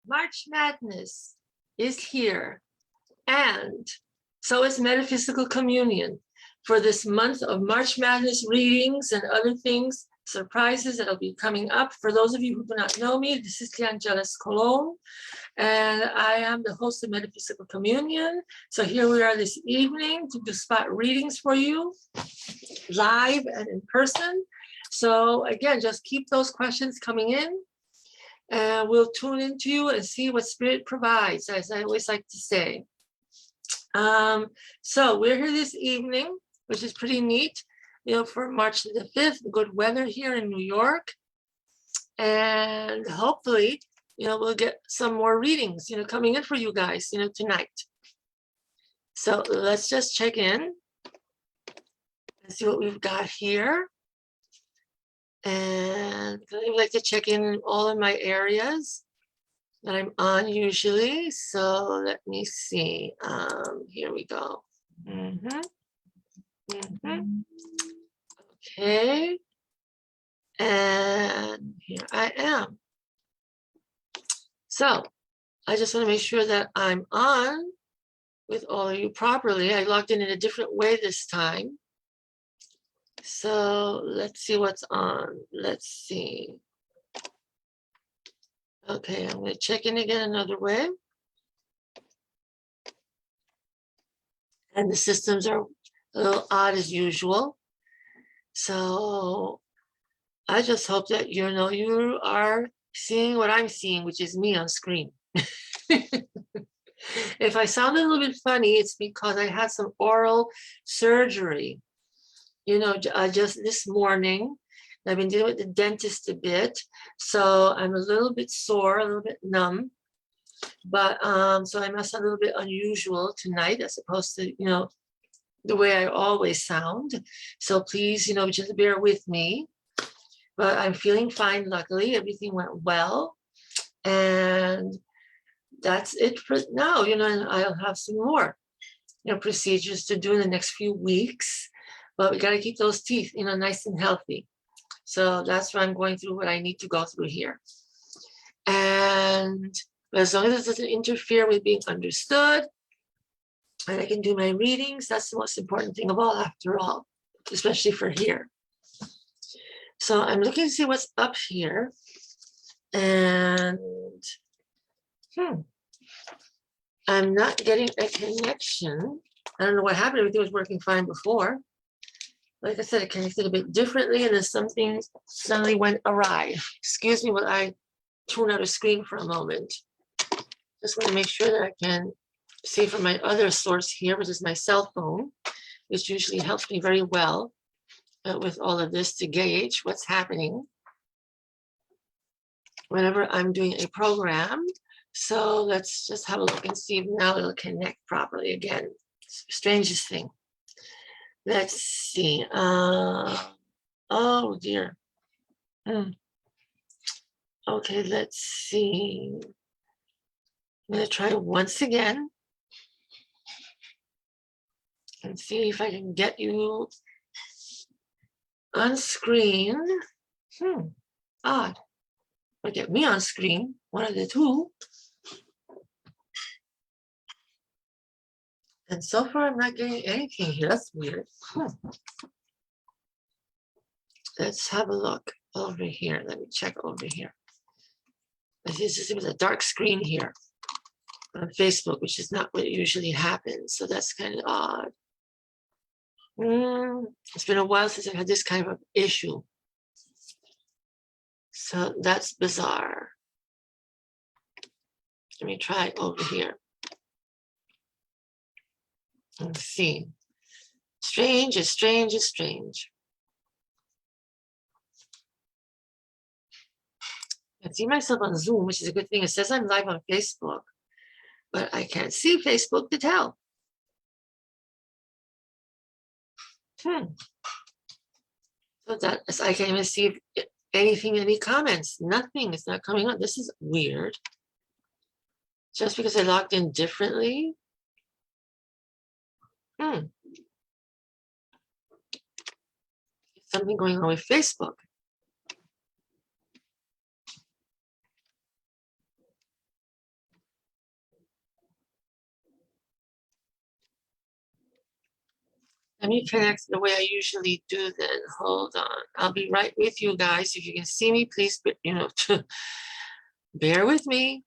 March Madness is here, and so is Metaphysical Communion. For this month of March Madness readings and other things, surprises that'll be coming up. For those of you who do not know me, this is Tiangelis Colon, and I am the host of Metaphysical Communion. So here we are this evening to do spot readings for you, live and in person. So again, just keep those questions coming in, and we'll tune into you and see what Spirit provides, as I always like to say. So we're here this evening, which is pretty neat, for March the 5th, good weather here in New York. And hopefully, we'll get some more readings, coming in for you guys, tonight. So let's just check in and see what we've got here. And I like to check in all of my areas that I'm on usually. So let me see. Here we go. Okay. And here I am. So I just want to make sure that I'm on with all of you properly. I logged in a different way this time. So let's see what's on. Let's see. Okay, I'm going to check in again another way. And the systems are a little odd as usual. So I just hope that you are seeing what I'm seeing, which is me on screen. If I sound a little bit funny, it's because I had some oral surgery, just this morning. I've been dealing with the dentist a bit, so I'm a little bit sore, a little bit numb. But so I must sound a little bit unusual tonight, as opposed to, the way I always sound. So please, just bear with me. But I'm feeling fine, luckily. Everything went well. And that's it for now, and I'll have some more, procedures to do in the next few weeks. But we got to keep those teeth, nice and healthy. So that's why I'm going through what I need to go through here. And as long as it doesn't interfere with being understood, and I can do my readings, that's the most important thing of all, after all, especially for here. So I'm looking to see what's up here. And I'm not getting a connection. I don't know what happened. Everything was working fine before. Like I said, it connected a bit differently, and then something suddenly went awry. Excuse me while I tune out a screen for a moment. Just want to make sure that I can see from my other source here, which is my cell phone, which usually helps me very well with all of this to gauge what's happening whenever I'm doing a program. So let's just have a look and see if now it'll connect properly again. Strangest thing. Let's see. Oh dear. Okay, let's see. I'm going to try once again and see if I can get you on screen. Odd. Or get me on screen, one of the two. And so far, I'm not getting anything here. That's weird. Let's have a look over here. Let me check over here. This is a dark screen here on Facebook, which is not what usually happens. So that's kind of odd. It's been a while since I've had this kind of issue. So that's bizarre. Let me try over here. Let's see. Strange is strange is strange. I see myself on Zoom, which is a good thing. It says I'm live on Facebook, but I can't see Facebook to tell. So that I can't even see anything, any comments. Nothing is not coming up. This is weird. Just because I logged in differently. Something going on with Facebook. Let me connect the way I usually do then. Hold on. I'll be right with you guys. If you can see me, please, bear with me.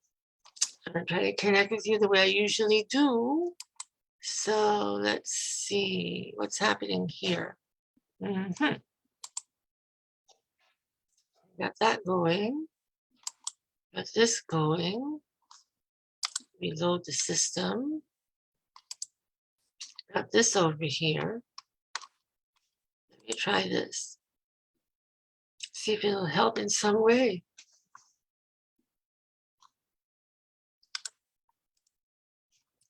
I'm going to try to connect with you the way I usually do. So let's see what's happening here. Got that going. Got this going. Reload the system. Got this over here. Let me try this. See if it'll help in some way.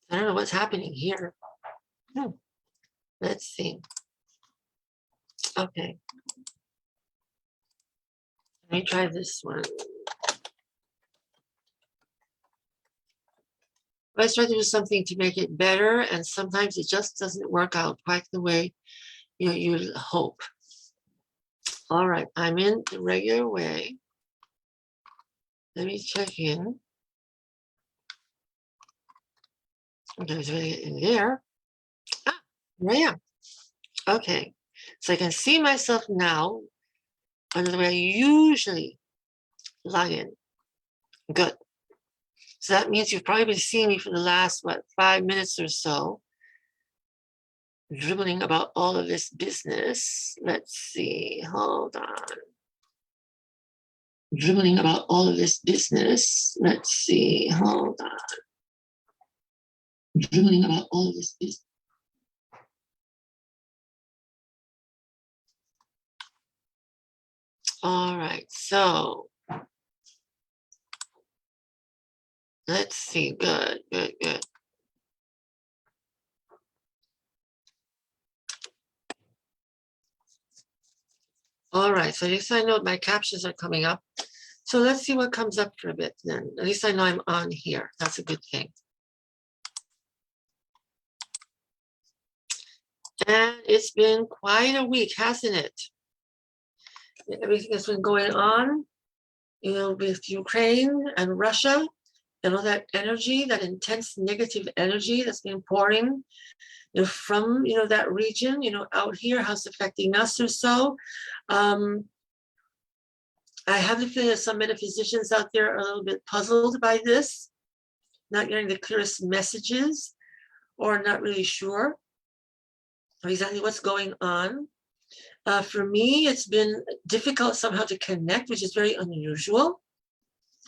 I don't know what's happening here. Let's see. Okay. Let me try this one. I try to do something to make it better, and sometimes it just doesn't work out quite the way you hope. All right, I'm in the regular way. Let me check in. Okay, there's really in there. Ah, there I am. Okay, so I can see myself now under the way I usually log in. Good. So that means you've probably been seeing me for the last, 5 minutes or so, dribbling about all of this business. Let's see, hold on. Dribbling about all of this business. Let's see, hold on. Dribbling about all of this business. All right, so let's see, good. All right, so at least I know my captions are coming up. So let's see what comes up for a bit then. At least I know I'm on here. That's a good thing. And it's been quite a week, hasn't it? Everything that's been going on, with Ukraine and Russia, and all that energy, that intense negative energy that's been pouring from that region, out here, how it's affecting us or so. I have the feeling that some metaphysicians out there are a little bit puzzled by this, not getting the clearest messages, or not really sure exactly what's going on. For me, it's been difficult somehow to connect, which is very unusual.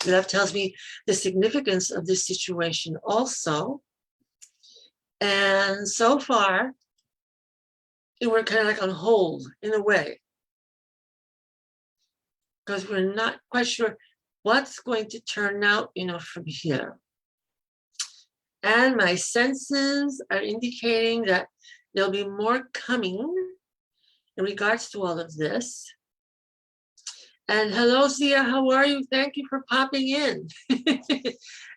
That tells me the significance of this situation also. And so far, we're kind of like on hold in a way, because we're not quite sure what's going to turn out, from here. And my senses are indicating that there'll be more coming in regards to all of this. And hello, Zia, how are you? Thank you for popping in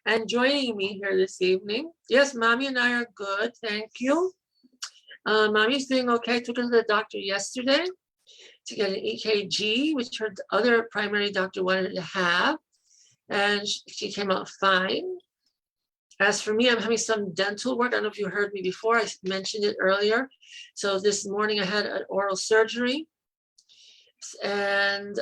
and joining me here this evening. Yes, Mommy and I are good, thank you. Mommy's doing okay. Took her to the doctor yesterday to get an EKG, which her other primary doctor wanted her to have, and she came out fine. As for me, I'm having some dental work. I don't know if you heard me before. I mentioned it earlier. So this morning I had an oral surgery. And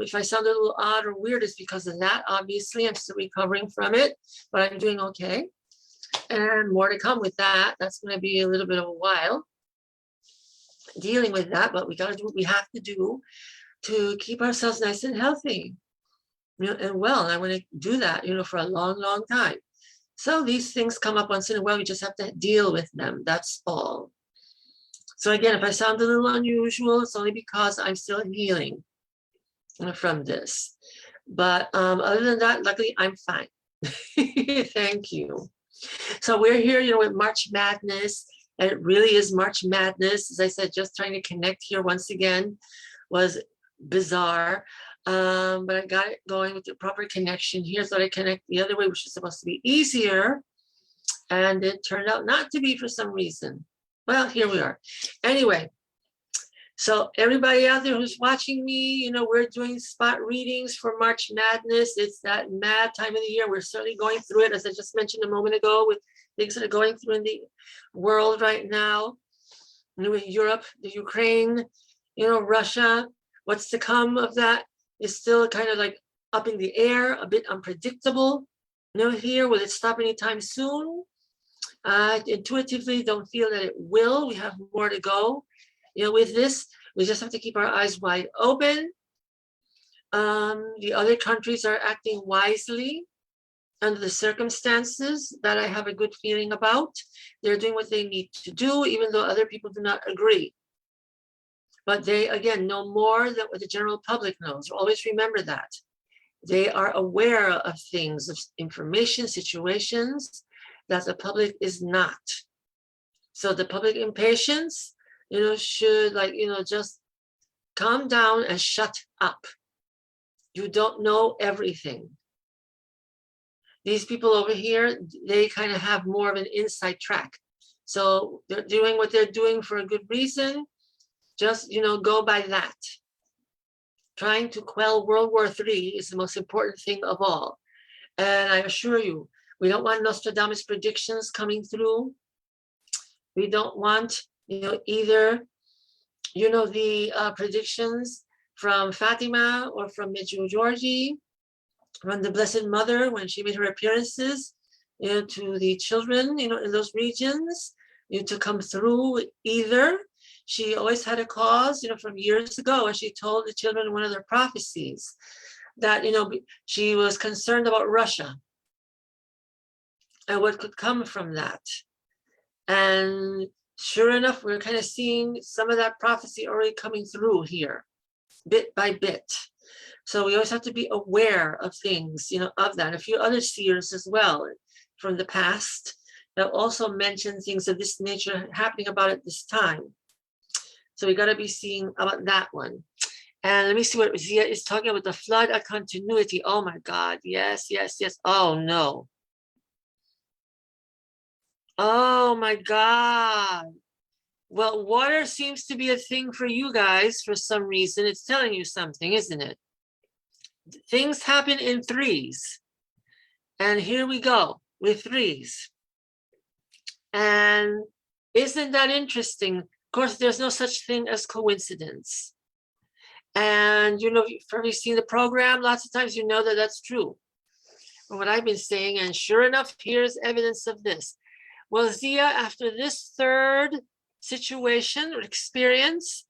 if I sound a little odd or weird, it's because of that. Obviously, I'm still recovering from it, but I'm doing okay. And more to come with that. That's going to be a little bit of a while dealing with that, but we got to do what we have to do to keep ourselves nice and healthy, and well. And I want to do that, for a long, long time. So these things come up once in a while. We just have to deal with them. That's all. So again, if I sound a little unusual, it's only because I'm still healing from this. But other than that, luckily, I'm fine. Thank you. So we're here, with March Madness, and it really is March Madness. As I said, just trying to connect here once again was bizarre. But I got it going with the proper connection here. So I connect the other way, which is supposed to be easier. And it turned out not to be for some reason. Well, here we are. Anyway, so everybody out there who's watching me, we're doing spot readings for March Madness. It's that mad time of the year. We're certainly going through it, as I just mentioned a moment ago, with things that are going through in the world right now. Europe, the Ukraine, Russia, what's to come of that is still kind of like up in the air, a bit unpredictable. Here, will it stop anytime soon? Intuitively don't feel that it will. We have more to go. With this, we just have to keep our eyes wide open. The other countries are acting wisely under the circumstances that I have a good feeling about. They're doing what they need to do, even though other people do not agree. But they, again, know more than what the general public knows. Always remember that. They are aware of things, of information, situations that the public is not. So the public impatience, should just calm down and shut up. You don't know everything. These people over here, they kind of have more of an inside track. So they're doing what they're doing for a good reason. Just, go by that. Trying to quell World War III is the most important thing of all. And I assure you, we don't want Nostradamus predictions coming through. We don't want, either, the predictions from Fatima or from Medjugorje, from the Blessed Mother when she made her appearances, to the children, in those regions, to come through either. She always had a cause, from years ago, and she told the children in one of their prophecies that, she was concerned about Russia and what could come from that. And sure enough, we're kind of seeing some of that prophecy already coming through here, bit by bit. So we always have to be aware of things, of that. A few other seers as well from the past that also mentioned things of this nature happening about at this time. So we got to be seeing about that one. And let me see what Zia is talking about, the flood of continuity. Oh my God. Yes, yes, yes. Oh no. Oh my God. Well, water seems to be a thing for you guys for some reason. It's telling you something, isn't it? Things happen in threes. And here we go with threes. And isn't that interesting? Of course, there's no such thing as coincidence. And, you've probably seen the program lots of times, that that's true. From what I've been saying, and sure enough, here's evidence of this. Well, Zia, after this third situation or experience,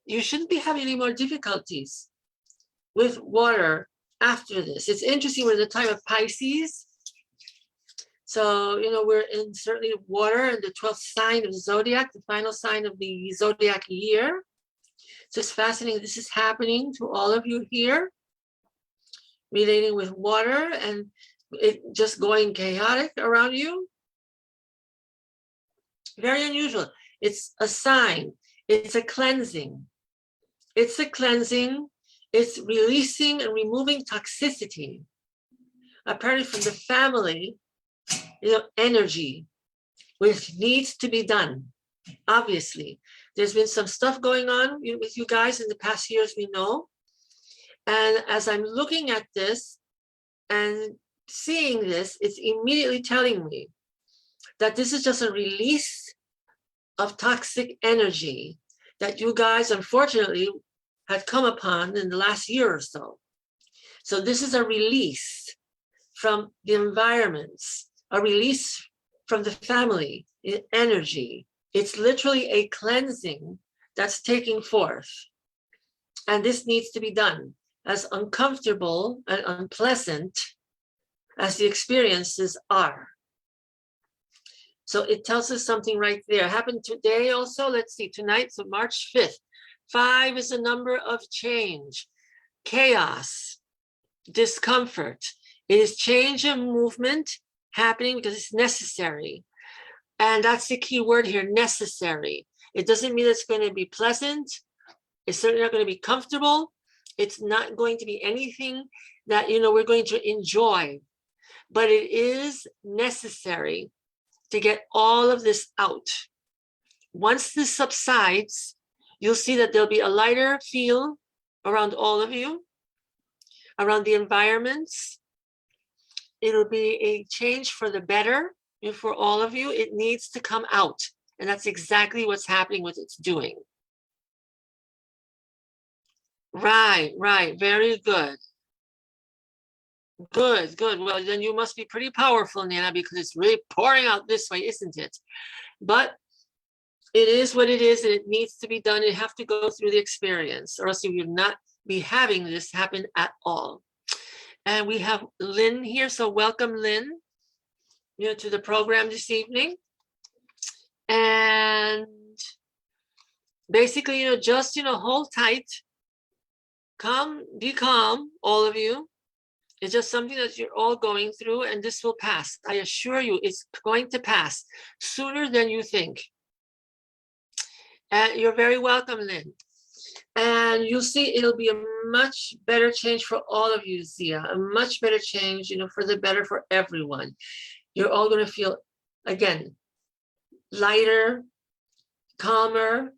you shouldn't be having any more difficulties with water after this. It's interesting, we're in the time of Pisces. So, we're in certainly water in the 12th sign of the zodiac, the final sign of the zodiac year. So it's fascinating. This is happening to all of you here, relating with water and it just going chaotic around you. Very unusual. It's a sign. It's a cleansing. It's a cleansing. It's releasing and removing toxicity, apparently from the family, energy, which needs to be done. Obviously, there's been some stuff going on with you guys in the past years, we know. And as I'm looking at this and seeing this, it's immediately telling me that this is just a release of toxic energy that you guys, unfortunately, had come upon in the last year or so. So this is a release from the environments, a release from the family, energy. It's literally a cleansing that's taking forth. And this needs to be done, as uncomfortable and unpleasant as the experiences are. So it tells us something right there. Happened today also, let's see, tonight, so March 5th. 5 is a number of change, chaos, discomfort. It is change and movement happening because it's necessary. And that's the key word here, necessary. It doesn't mean it's going to be pleasant. It's certainly not going to be comfortable. It's not going to be anything that, we're going to enjoy. But it is necessary to get all of this out. Once this subsides, you'll see that there'll be a lighter feel around all of you, around the environments. It'll be a change for the better for all of you. It needs to come out And that's exactly what's happening with it's doing. Right, right. Very good. Good, good. Well, then you must be pretty powerful, Nana, because it's really pouring out this way, isn't it? But it is what it is, and it needs to be done. You have to go through the experience, or else you would not be having this happen at all. And we have Lynn here, so welcome, Lynn, to the program this evening. And basically, just hold tight, be calm, all of you. It's just something that you're all going through, and this will pass. I assure you, it's going to pass sooner than you think. And you're very welcome, Lynn. And you'll see it'll be a much better change for all of you, Zia, a much better change, for the better for everyone. You're all going to feel, again, lighter, calmer,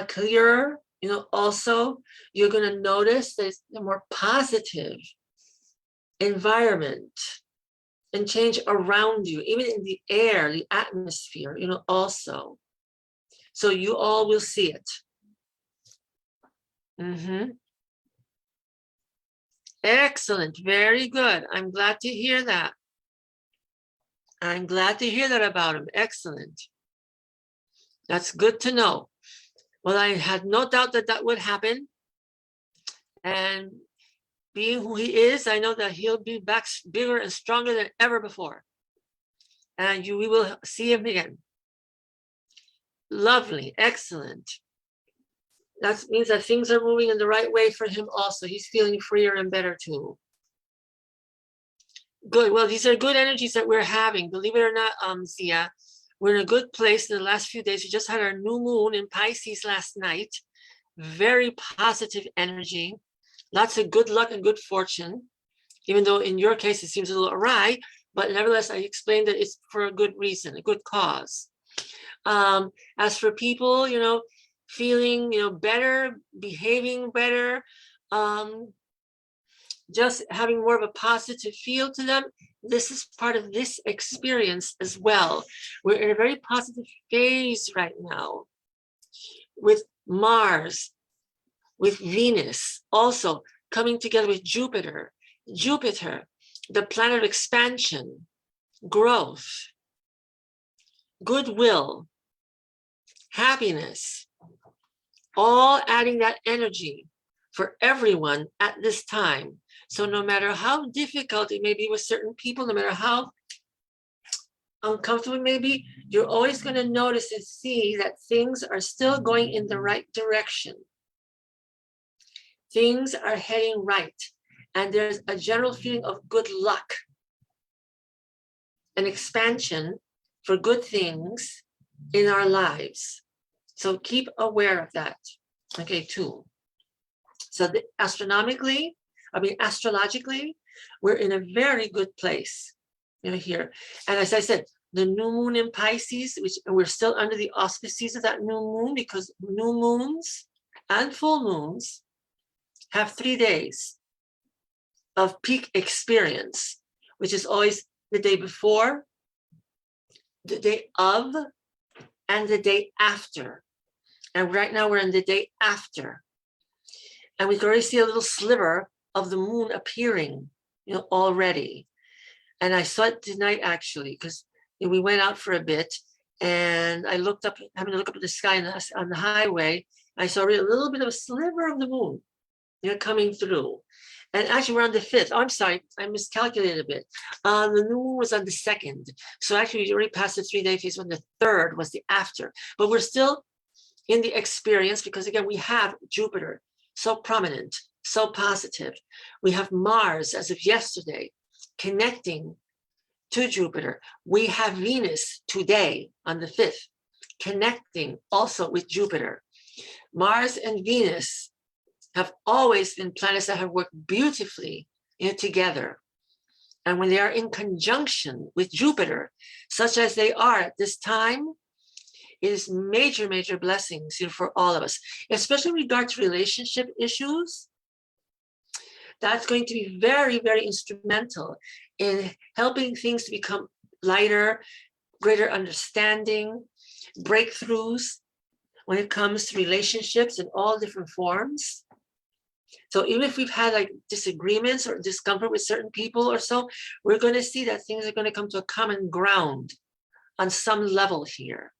clearer. Also, you're going to notice there's a more positive environment and change around you, even in the air, the atmosphere, also. So you all will see it. Excellent. Very good. I'm glad to hear that. I'm glad to hear that about him. Excellent. That's good to know. Well, I had no doubt that that would happen. And being who he is, I know that he'll be back bigger and stronger than ever before. And we will see him again. Lovely. Excellent. That means that things are moving in the right way for him also. He's feeling freer and better too. Good. Well, these are good energies that we're having. Believe it or not, Zia, we're in a good place in the last few days. We just had our new moon in Pisces last night. Very positive energy. Lots of good luck and good fortune. Even though in your case, it seems a little awry, but nevertheless, I explained that it's for a good reason, a good cause. As for people, feeling, better, behaving better, just having more of a positive feel to them, this is part of this experience as well. We're in a very positive phase right now with Mars, with Venus, also coming together with Jupiter. Jupiter, the planet of expansion, growth, goodwill, happiness, all adding that energy for everyone at this time. So no matter how difficult it may be with certain people, no matter how uncomfortable it may be, you're always going to notice and see that things are still going in the right direction. Things are heading right. And there's a general feeling of good luck, an expansion for good things in our lives. So keep aware of that. Okay, too. So astrologically, we're in a very good place here. And as I said, the new moon in Pisces, which we're still under the auspices of that new moon, because new moons and full moons have 3 days of peak experience, which is always the day before, the day of, and the day after. And right now we're in the day after. And we can already see a little sliver of the moon appearing, already. And I saw it tonight, actually, because we went out for a bit, and I looked up, having to look up at the sky on the highway. I saw a little bit of a sliver of the moon, coming through. And actually, we're on the 5th. Oh, I'm sorry, I miscalculated a bit. The new moon was on the 2nd. So actually, we already passed the 3-day phase when the 3rd was the after. But we're still in the experience because, again, we have Jupiter, so prominent, so positive. We have Mars, as of yesterday, connecting to Jupiter. We have Venus today on the 5th, connecting also with Jupiter. Mars and Venus have always been planets that have worked beautifully together. And when they are in conjunction with Jupiter, such as they are at this time, it is major, major blessings for all of us, especially in regard to relationship issues. That's going to be very, very instrumental in helping things to become lighter, greater understanding, breakthroughs when it comes to relationships in all different forms. So even if we've had like disagreements or discomfort with certain people or so, we're going to see that things are going to come to a common ground on some level here.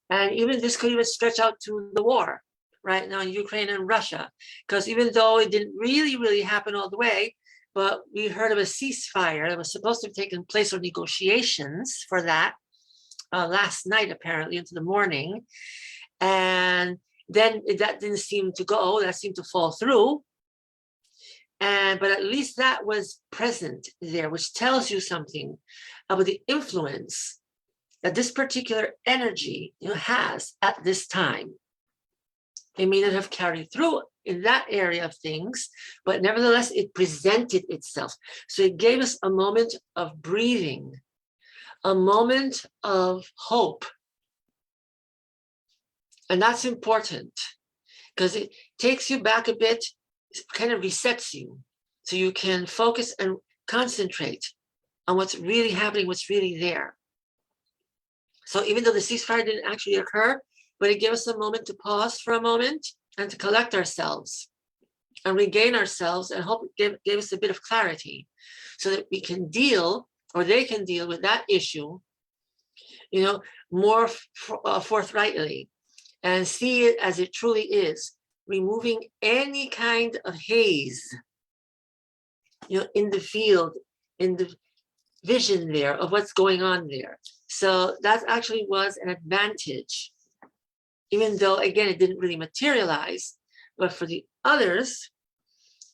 And even this could even stretch out to the war right now in Ukraine and Russia, because even though it didn't really happen all the way, but we heard of a ceasefire that was supposed to have taken place, or negotiations for that last night, apparently into the morning. And then that didn't seem to go, that seemed to fall through. But at least that was present there, which tells you something about the influence that this particular energy has at this time. It may not have carried through in that area of things, but nevertheless, it presented itself. So it gave us a moment of breathing, a moment of hope. And that's important because it takes you back a bit, kind of resets you, so you can focus and concentrate on what's really happening, what's really there. So even though the ceasefire didn't actually occur, but it gave us a moment to pause for a moment and to collect ourselves and regain ourselves, and hope it gave us a bit of clarity so that we can deal, or they can deal with that issue, more forthrightly and see it as it truly is, removing any kind of haze, in the field, in the vision there of what's going on there. So that actually was an advantage, even though, again, it didn't really materialize. But for the others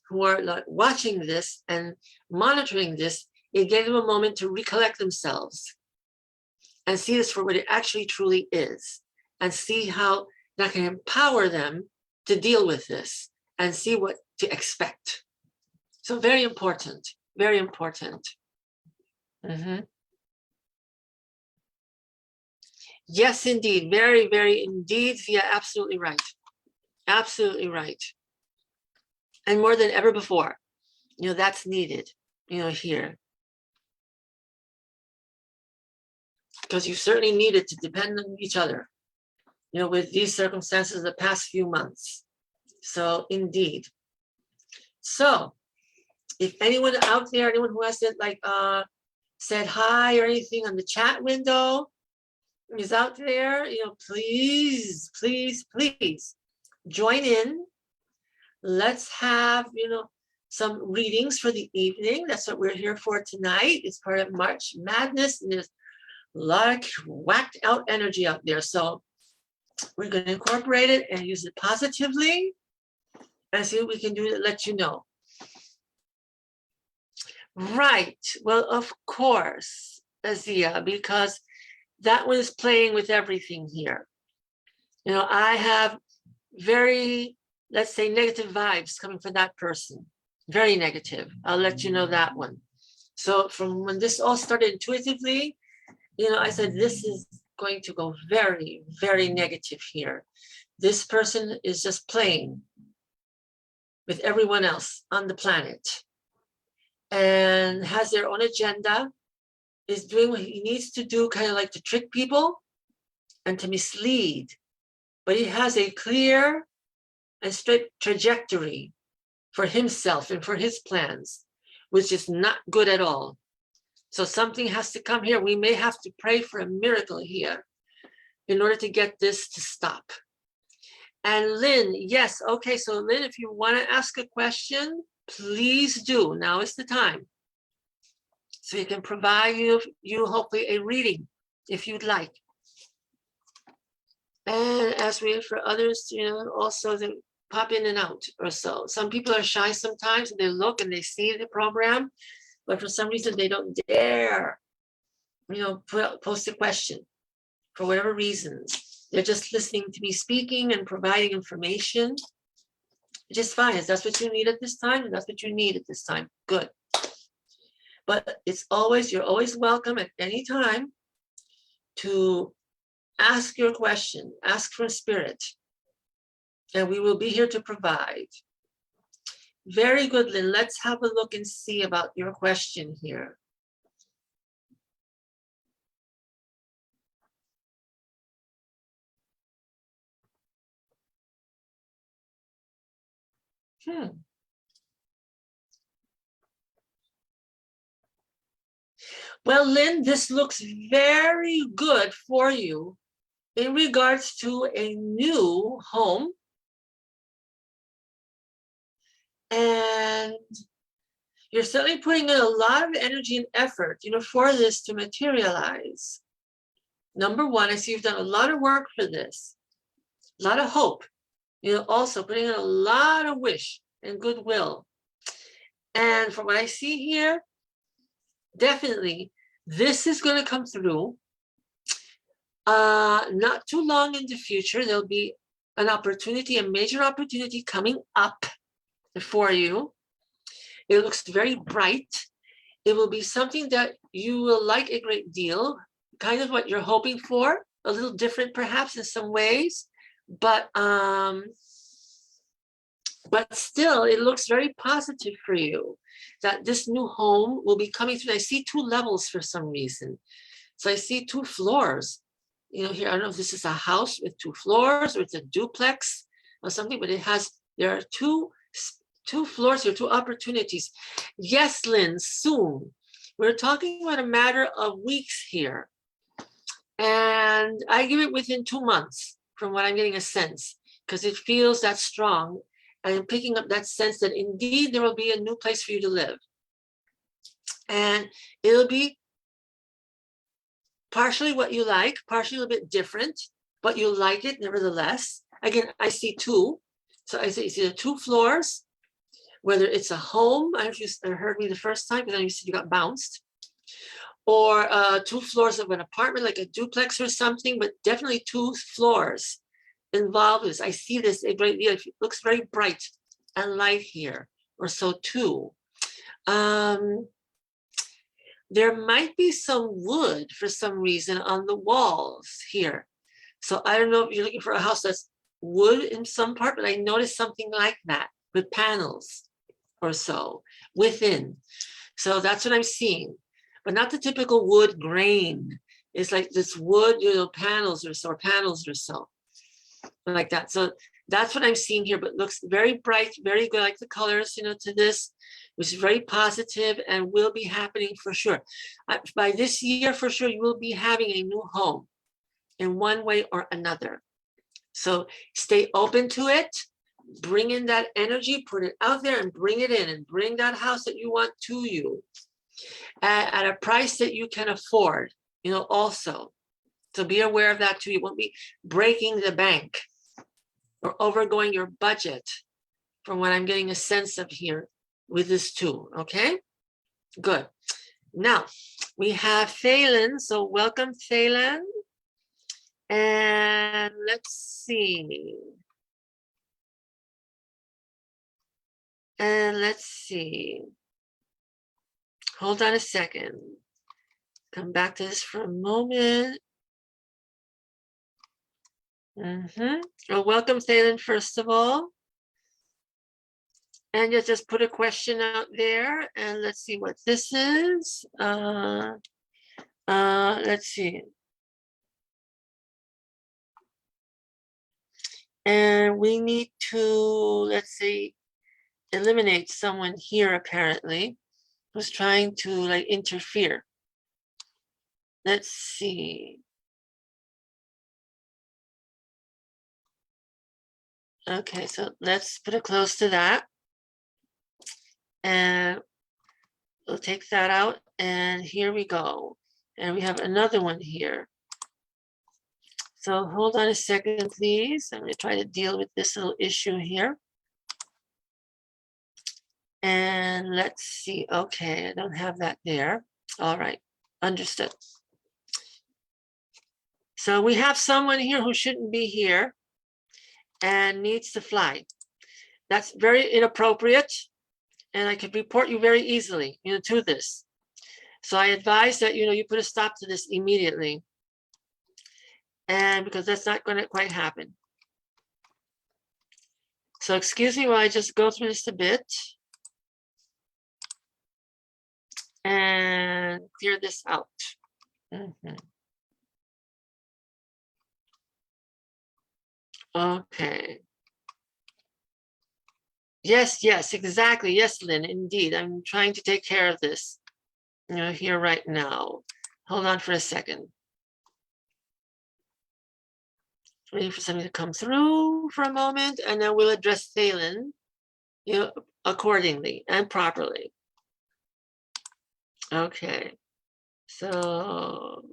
who are watching this and monitoring this, it gave them a moment to recollect themselves and see this for what it actually truly is, and see how that can empower them to deal with this and see what to expect. So very important, very important. Yes, indeed. Very indeed. Yeah, absolutely right. Absolutely right. And more than ever before, that's needed, here. Because you certainly need it to depend on each other, with these circumstances the past few months. So indeed. So if anyone out there, anyone who hasn't said hi or anything on the chat window is out there, please join in. Let's have, some readings for the evening. That's what we're here for tonight. It's part of March Madness, and there's a lot of whacked out energy out there. So we're going to incorporate it and use it positively and see what we can do to let you know. Right. Well, of course, Azia, because that one is playing with everything here. I have very, let's say, negative vibes coming from that person. Very negative. I'll let you know that one. So from when this all started intuitively, I said, this is going to go very negative here. This person is just playing with everyone else on the planet and has their own agenda, is doing what he needs to do, kind of like to trick people and to mislead. But he has a clear and straight trajectory for himself and for his plans, which is not good at all. So something has to come here. We may have to pray for a miracle here in order to get this to stop. And Lynn, yes, okay, so Lynn, if you want to ask a question, please do. Now is the time. So we can provide you hopefully a reading if you'd like. And as we wait for others, also to pop in and out or so. Some people are shy sometimes, and they look and they see the program, but for some reason they don't dare, post a question for whatever reasons. They're just listening to me speaking and providing information. Just fine. If that's what you need at this time, and that's what you need at this time, good. But you're always welcome at any time to ask your question, ask for spirit, and we will be here to provide. Very good, Lynn. Let's have a look and see about your question here. Well, Lynn, this looks very good for you in regards to a new home. And you're certainly putting in a lot of energy and effort, for this to materialize. Number one, I see you've done a lot of work for this, a lot of hope, also putting in a lot of wish and goodwill. And from what I see here, definitely, this is going to come through. Not too long in the future, there'll be an opportunity, a major opportunity coming up for you. It looks very bright. It will be something that you will like a great deal, kind of what you're hoping for, a little different perhaps in some ways, but still it looks very positive for you that this new home will be coming through. I see 2 levels for some reason. So I see 2 floors. Here, I don't know if this is a house with 2 floors or it's a duplex or something, but there are two floors here, 2 opportunities. Yes, Lynn, soon. We're talking about a matter of weeks here. And I give it within 2 months from what I'm getting a sense, because it feels that strong. I'm picking up that sense that indeed there will be a new place for you to live. And it'll be partially what you like, partially a little bit different, but you like it nevertheless. Again, I see 2. So I see the 2 floors, whether it's a home, I don't know if you heard me the first time, but then you said you got bounced, or 2 floors of an apartment, like a duplex or something, but definitely 2 floors involved in this. I see this a great deal. It looks very bright and light here, or so too. There might be some wood for some reason on the walls here. So I don't know if you're looking for a house that's wood in some part, but I noticed something like that with panels or so within. So that's what I'm seeing, but not the typical wood grain. It's like this wood, panels or so, like that. So that's what I'm seeing here, but looks very bright, very good. I like the colors, to this, which is very positive and will be happening for sure. By this year, for sure, you will be having a new home in one way or another. So stay open to it, bring in that energy, put it out there and bring it in, and bring that house that you want to you at a price that you can afford, also. So be aware of that too. You won't be breaking the bank or overgoing your budget, from what I'm getting a sense of here with this too. Okay, good. Now we have Phelan. So welcome, Phelan. And let's see. Hold on a second. Come back to this for a moment. Well, welcome, Thalen, first of all. And you just put a question out there, and let's see what this is. Let's see. And we need to, let's see, eliminate someone here apparently who's trying to interfere. Let's see. Okay, so let's put it close to that. And we'll take that out. And here we go. And we have another one here. So hold on a second, please. I'm going to try to deal with this little issue here. And let's see. Okay, I don't have that there. All right, understood. So we have someone here who shouldn't be here and needs to fly. That's very inappropriate. And I could report you very easily, to this. So I advise that, you put a stop to this immediately. And because that's not going to quite happen. So excuse me while I just go through this a bit. And clear this out. Okay. Yes, yes, exactly. Yes, Lynn, indeed. I'm trying to take care of this, here right now. Hold on for a second. Waiting for something to come through for a moment, and then we'll address Thalen, accordingly and properly. Okay, so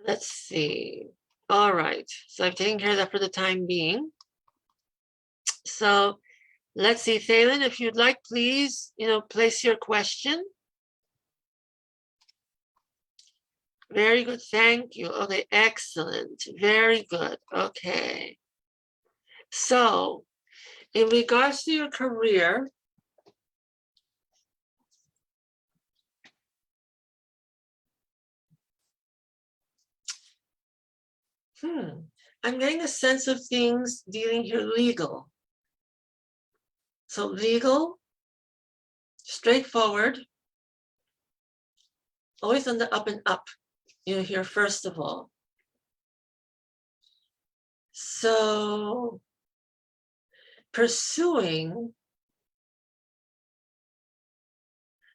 let's see. All right, so I've taken care of that for the time being. So let's see, Thalen, if you'd like, please, place your question. Very good, thank you. Okay, excellent, very good. Okay, so in regards to your career, I'm getting a sense of things dealing here legal. So legal, straightforward, always on the up and up, here first of all. So pursuing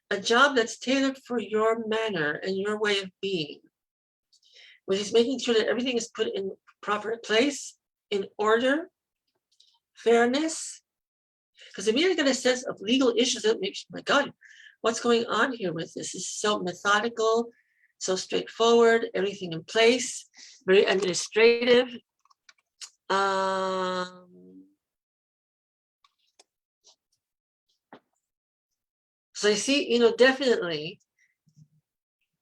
a job that's tailored for your manner and your way of being, which is making sure that everything is put in proper place, in order, fairness, because immediately get a sense of legal issues that makes, my God, what's going on here with this? It's so methodical, so straightforward, everything in place, very administrative. So I see, definitely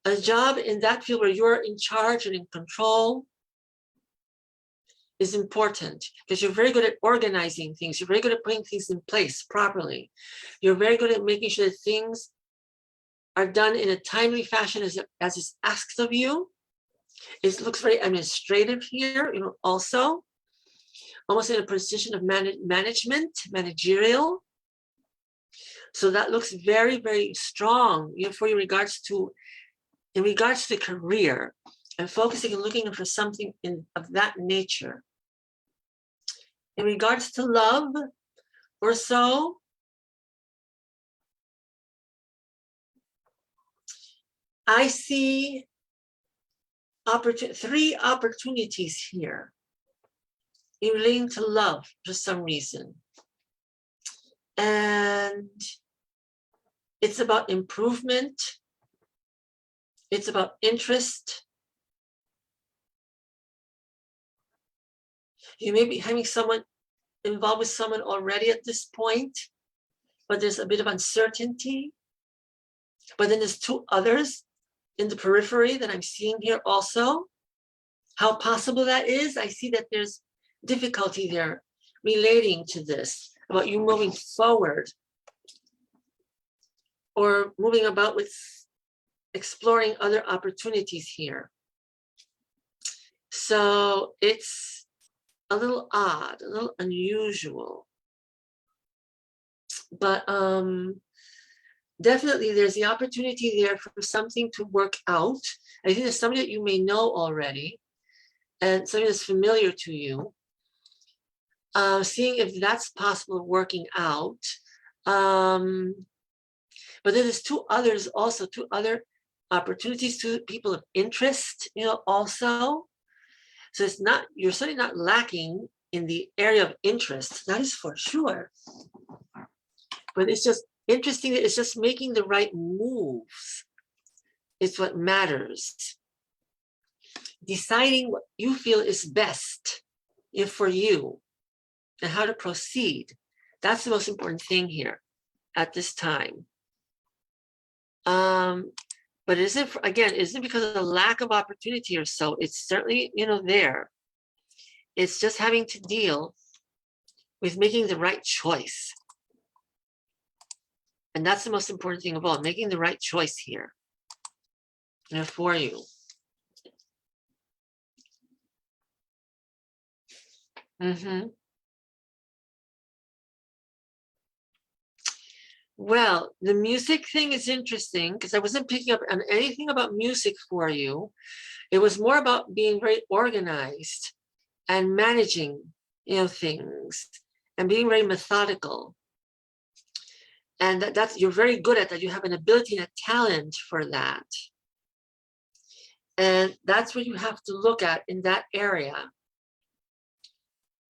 a job in that field where you're in charge and in control is important, because you're very good at organizing things. You're very good at putting things in place properly. You're very good at making sure that things are done in a timely fashion as is asked of you. It looks very administrative here, also almost in a position of management, managerial. So that looks very, very strong, for your regards to, in regards to the career, and focusing and looking for something of that nature. In regards to love or so, I see three opportunities here in relating to love for some reason. And it's about improvement. It's about interest. You may be having someone involved with someone already at this point, but there's a bit of uncertainty. But then there's two others in the periphery that I'm seeing here also. How possible that is, I see that there's difficulty there relating to this, about you moving forward or moving about with exploring other opportunities here. So it's a little odd, a little unusual, but definitely there's the opportunity there for something to work out. I think there's somebody that you may know already and something that's familiar to you. Seeing if that's possible working out. But then there's two others also, two other opportunities to people of interest, also. So it's not, you're certainly not lacking in the area of interest, that is for sure. But it's just interesting that it's just making the right moves. It's what matters. Deciding what you feel is best for you and how to proceed. That's the most important thing here at this time. But isn't, again, isn't because of the lack of opportunity or so. It's certainly, there. It's just having to deal with making the right choice. And that's the most important thing of all, making the right choice here, for you. Well, the music thing is interesting because I wasn't picking up on anything about music for you. It was more about being very organized and managing, things and being very methodical. And that's you're very good at that. You have an ability and a talent for that. And that's what you have to look at in that area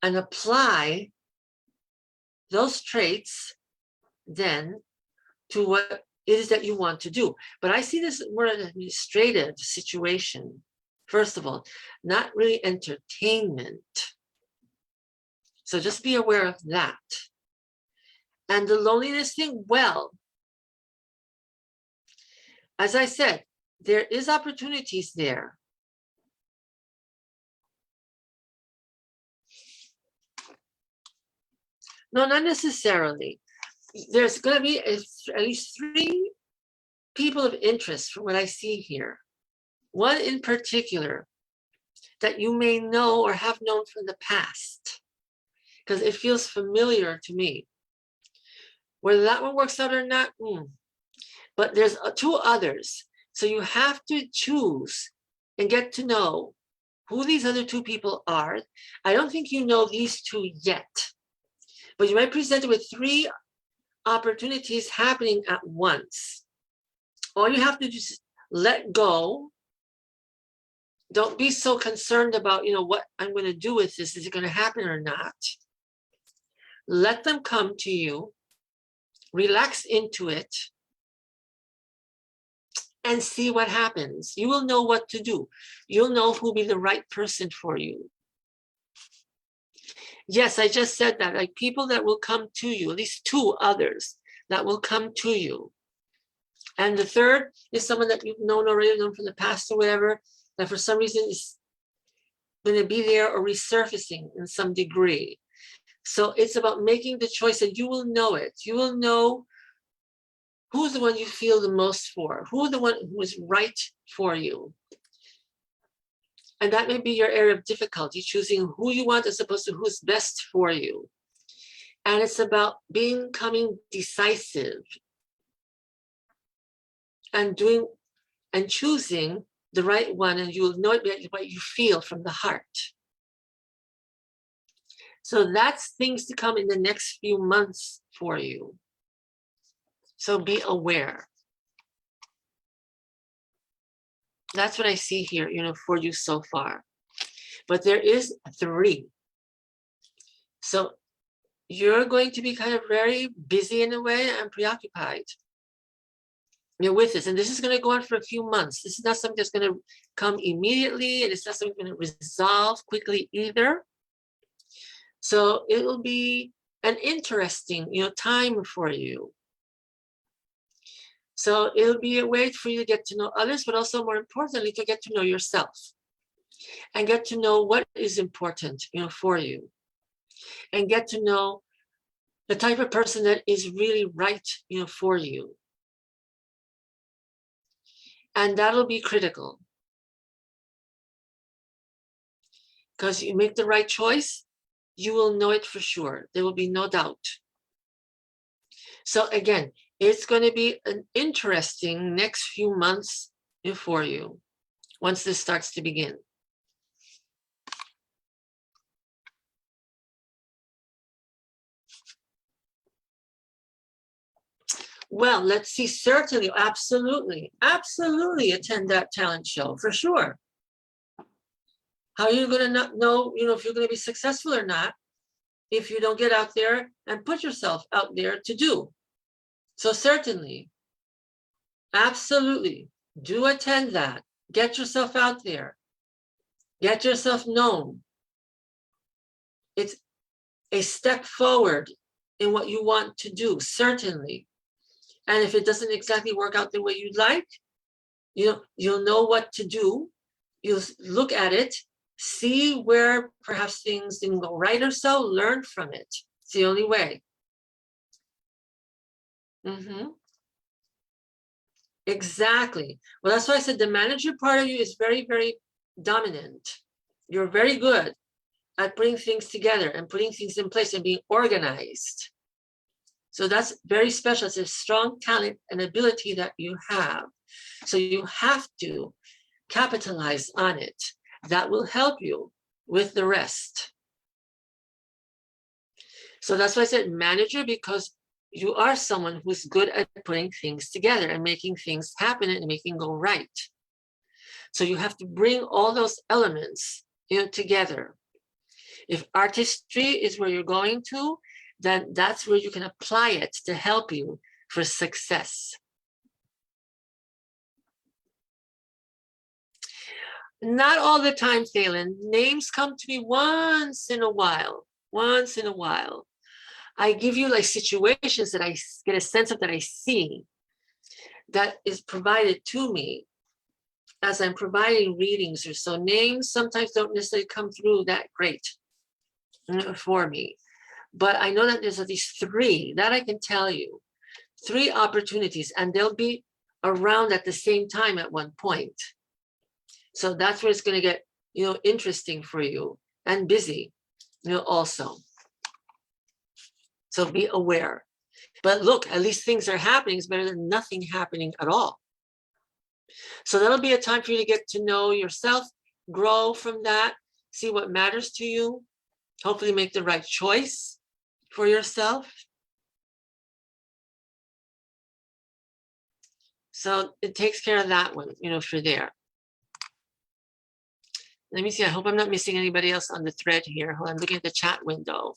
and apply those traits then to what it is that you want to do. But I see this more an administrative situation, first of all, not really entertainment. So just be aware of that. And the loneliness thing, well, as I said, there is opportunities there. No, not necessarily. There's going to be at least 3 people of interest from what I see here. One in particular that you may know or have known from the past, because it feels familiar to me. Whether that one works out or not, but there's 2 others. So you have to choose and get to know who these other 2 people are. I don't think you know these 2 yet, but you might be presented with 3 opportunities happening at once. All you have to do is let go. Don't be so concerned about, what I'm going to do with this. Is it going to happen or not? Let them come to you. Relax into it and see what happens. You will know what to do. You'll know who will be the right person for you. Yes, I just said that, like people that will come to you, at least 2 others that will come to you. And the third is someone that you've known already, known from the past or whatever, that for some reason is going to be there or resurfacing in some degree. So it's about making the choice, and you will know it. You will know who's the one you feel the most for, who's the one who is right for you. And that may be your area of difficulty, choosing who you want as opposed to who's best for you. And it's about becoming decisive and doing and choosing the right one, and you'll know it what you feel from the heart. So that's things to come in the next few months for you. So be aware. That's what I see here, for you so far. But there is 3. So you're going to be kind of very busy in a way and preoccupied. You're with this, and this is going to go on for a few months. This is not something that's going to come immediately, and it's not something going to resolve quickly either. So it will be an interesting, time for you. So it'll be a way for you to get to know others, but also more importantly, to get to know yourself and get to know what is important, for you, and get to know the type of person that is really right, for you. And that'll be critical. Because you make the right choice, you will know it for sure. There will be no doubt. So again, it's going to be an interesting next few months for you once this starts to begin. Well, let's see, certainly, absolutely attend that talent show for sure. How are you going to not know, if you're going to be successful or not, if you don't get out there and put yourself out there to do? So certainly, absolutely, do attend that. Get yourself out there. Get yourself known. It's a step forward in what you want to do, certainly. And if it doesn't exactly work out the way you'd like, you'll know what to do. You'll look at it, see where perhaps things didn't go right or so, learn from it. It's the only way. Exactly. Well, that's why I said the manager part of you is very, very dominant. You're very good at putting things together and putting things in place and being organized. So that's very special. It's a strong talent and ability that you have. So you have to capitalize on it. That will help you with the rest. So that's why I said manager, because you are someone who's good at putting things together and making things happen and making go right. So you have to bring all those elements, together. If artistry is where you're going to, then that's where you can apply it to help you for success. Not all the time, Thalen. Names come to me once in a while. Once in a while. I give you like situations that I get a sense of, that I see, that is provided to me as I'm providing readings or so. Names sometimes don't necessarily come through that great for me. But I know that there's at least 3 that I can tell you, 3 opportunities, and they'll be around at the same time at one point. So that's where it's going to get, interesting for you and busy, also. So be aware. But look, at least things are happening. It's better than nothing happening at all. So that'll be a time for you to get to know yourself, grow from that, see what matters to you, hopefully make the right choice for yourself. So it takes care of that one, for there. Let me see. I hope I'm not missing anybody else on the thread here. Hold on, I'm looking at the chat window.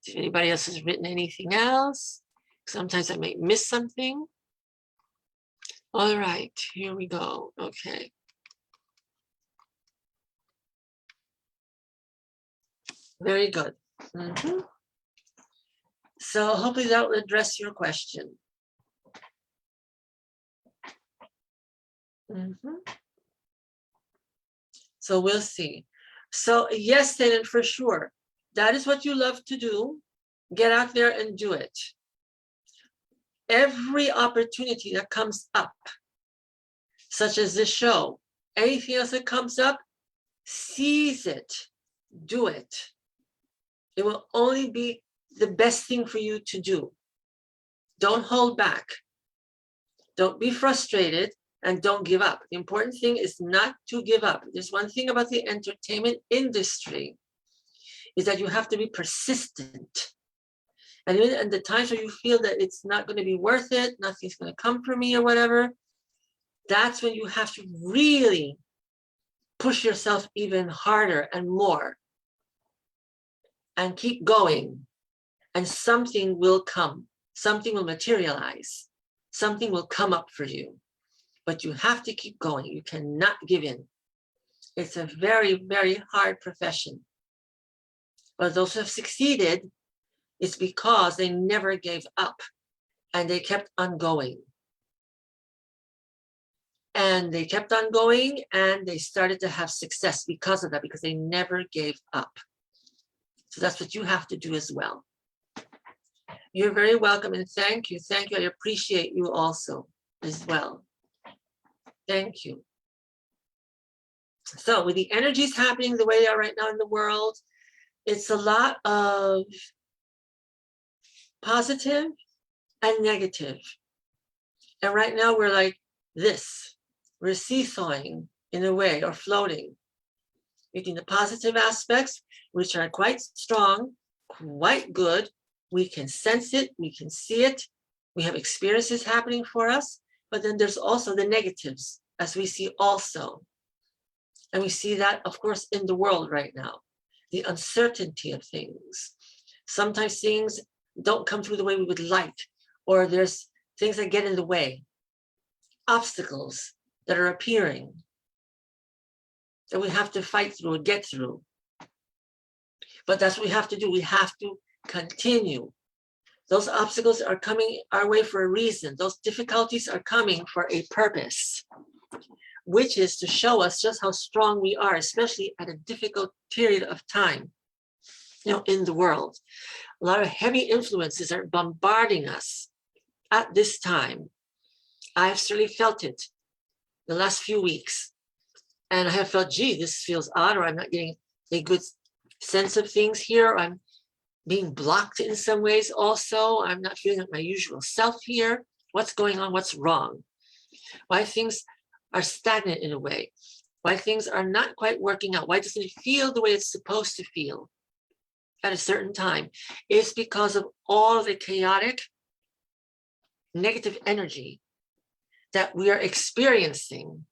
See if anybody else has written anything else. Sometimes I might miss something. All right, here we go. Okay. Very good. So hopefully that will address your question. So we'll see. So yes, then for sure, that is what you love to do. Get out there and do it. Every opportunity that comes up, such as this show, anything else that comes up, seize it, do it. It will only be the best thing for you to do. Don't hold back. Don't be frustrated, and don't give up. The important thing is not to give up. There's one thing about the entertainment industry, is that you have to be persistent. And even at the times where you feel that it's not going to be worth it, nothing's going to come for me or whatever, that's when you have to really push yourself even harder and more. And keep going. And something will come. Something will materialize. Something will come up for you. But you have to keep going. You cannot give in. It's a very, very hard profession. But those who have succeeded, it's because they never gave up and they kept on going. And they kept on going and they started to have success because of that, because they never gave up. So that's what you have to do as well. You're very welcome, and thank you. Thank you. I appreciate you also as well. Thank you. So with the energies happening the way they are right now in the world, it's a lot of positive and negative. And right now we're like this. We're seesawing in a way, or floating between the positive aspects, which are quite strong, quite good. We can sense it, we can see it, we have experiences happening for us, but then there's also the negatives, as we see also. And we see that, of course, in the world right now, the uncertainty of things. Sometimes things don't come through the way we would like, or there's things that get in the way, obstacles that are appearing that we have to fight through and get through. But that's what we have to do. We have to continue. Those obstacles are coming our way for a reason. Those difficulties are coming for a purpose, which is to show us just how strong we are, especially at a difficult period of time, in the world. A lot of heavy influences are bombarding us at this time. I've certainly felt it the last few weeks. And I have felt, gee, this feels odd, or I'm not getting a good sense of things here. Or I'm being blocked in some ways also. I'm not feeling like my usual self here. What's going on? What's wrong? Why things are stagnant in a way? Why things are not quite working out? Why doesn't it feel the way it's supposed to feel? at a certain time. It's because of all the chaotic, negative energy that we are experiencing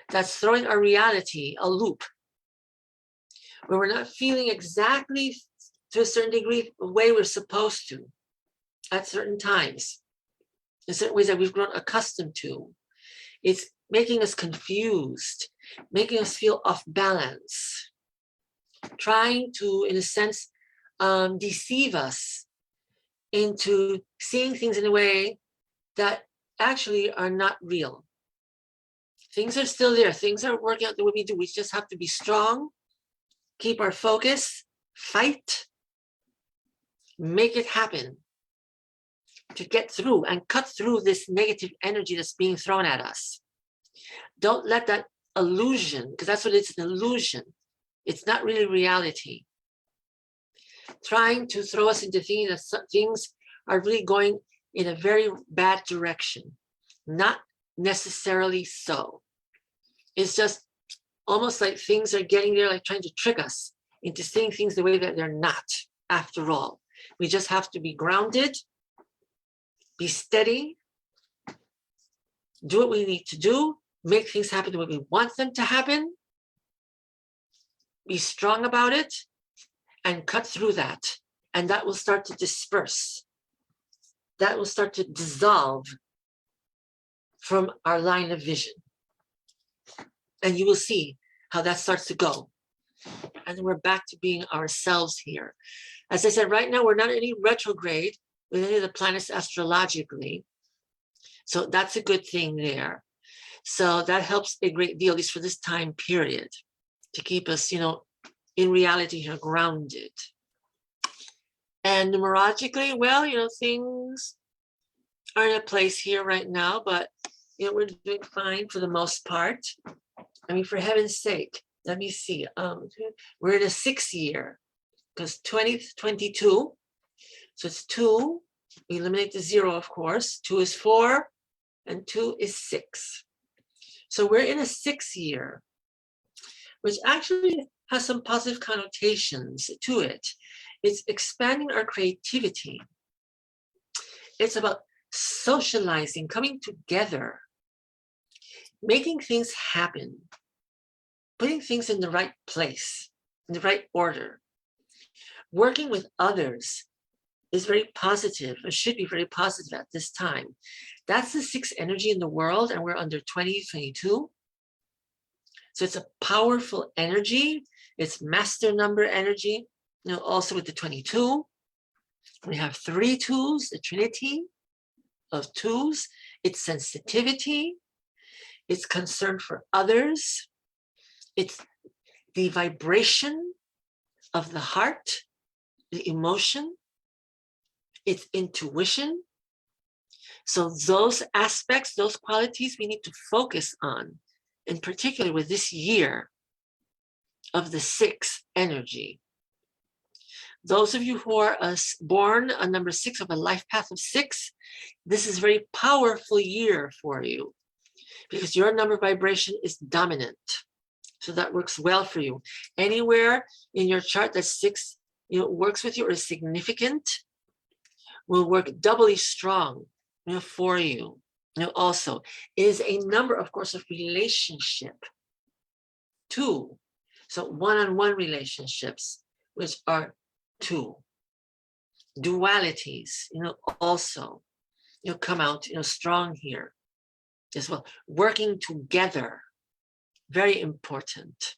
that's throwing our reality a loop, where we're not feeling exactly to a certain degree the way we're supposed to at certain times, in certain ways that we've grown accustomed to. It's making us confused, making us feel off balance, trying to, in a sense, deceive us into seeing things in a way that actually are not real. Things are still there. Things are working out the way we do. We just have to be strong, keep our focus, fight, make it happen to get through and cut through this negative energy that's being thrown at us. Don't let that illusion, because that's what it's, an illusion. It's not really reality. Trying to throw us into thinking that some things are really going in a very bad direction. Not necessarily so. It's just almost like things are getting there, like trying to trick us into seeing things the way that they're not, after all. We just have to be grounded, be steady, do what we need to do, make things happen the way we want them to happen, be strong about it, and cut through that. And that will start to disperse. That will start to dissolve from our line of vision. And you will see how that starts to go. And we're back to being ourselves here. As I said, right now, we're not in any retrograde with any of the planets astrologically. So that's a good thing there. So that helps a great deal, at least for this time period, to keep us, in reality here, grounded. And numerologically, well, things are in a place here right now, but, we're doing fine for the most part. I mean, for heaven's sake, let me see. We're in a 6th year, because 2022, so it's 2, we eliminate the 0, of course. 2 is 4, and 2 is 6. So we're in a 6th year, which actually has some positive connotations to it. It's expanding our creativity. It's about socializing, coming together, making things happen, putting things in the right place, in the right order. Working with others is very positive, or should be very positive at this time. That's the 6th energy in the world, and we're under 2022. So it's a powerful energy. It's master number energy. Also with the 22, we have 3 2s, the trinity of 2s. It's sensitivity. It's concern for others. It's the vibration of the heart, the emotion. It's intuition. So those aspects, those qualities we need to focus on, in particular with this year of the 6th energy. Those of you who are born on number 6 of a life path of 6, this is a very powerful year for you because your number vibration is dominant. So that works well for you. Anywhere in your chart that 6 works with you or is significant will work doubly strong for you. Also is a number, of course, of relationship. 2. So one-on-one relationships, which are 2. Dualities, also, come out, strong here as well. Working together, very important.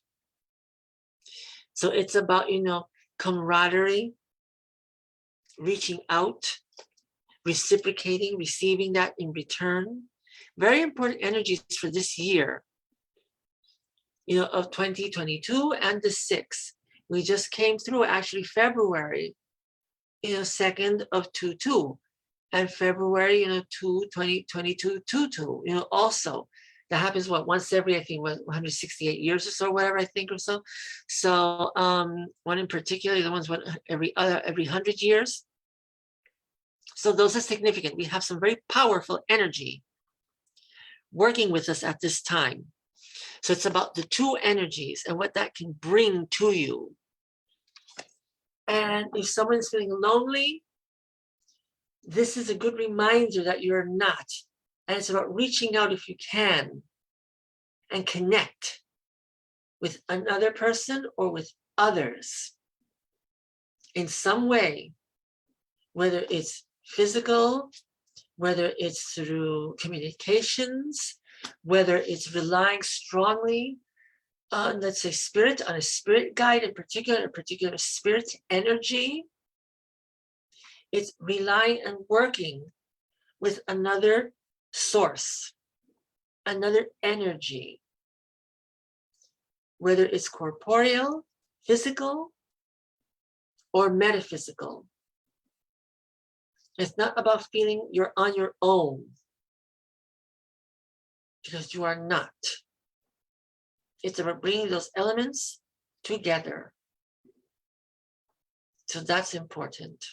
So it's about, camaraderie, reaching out, reciprocating, receiving that in return. Very important energies for this year, of 2022 and the 6th. We just came through actually February, 2nd of 2/2, and February, 2022 2/2, also. That happens once every, I think, 168 years or so, whatever, I think, or so. So one in particular, the ones every 100 years. So those are significant. We have some very powerful energy working with us at this time. So it's about the 2 energies and what that can bring to you. And if someone's feeling lonely, this is a good reminder that you're not. And it's about reaching out if you can and connect with another person or with others in some way, whether it's physical, whether it's through communications, whether it's relying strongly on, let's say, spirit, on a spirit guide in particular, a particular spirit energy. It's relying and working with another source, another energy, whether it's corporeal, physical, or metaphysical. It's not about feeling you're on your own, because you are not. It's about bringing those elements together. So that's important.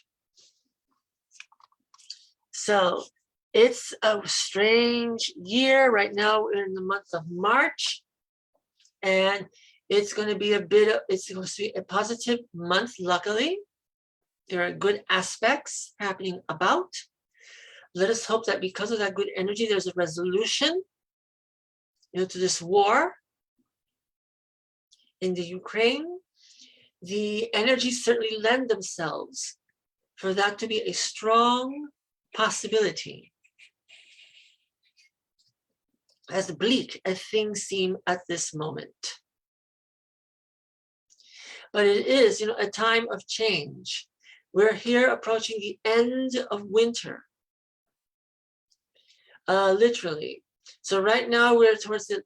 So it's a strange year. Right now we're in the month of March, and it's going to be it's going to be a positive month, luckily. There are good aspects happening about. Let us hope that because of that good energy, there's a resolution, to this war in the Ukraine. The energies certainly lend themselves for that to be a strong possibility. As bleak as things seem at this moment. But it is, a time of change. We're here approaching the end of winter, literally. So right now we're towards the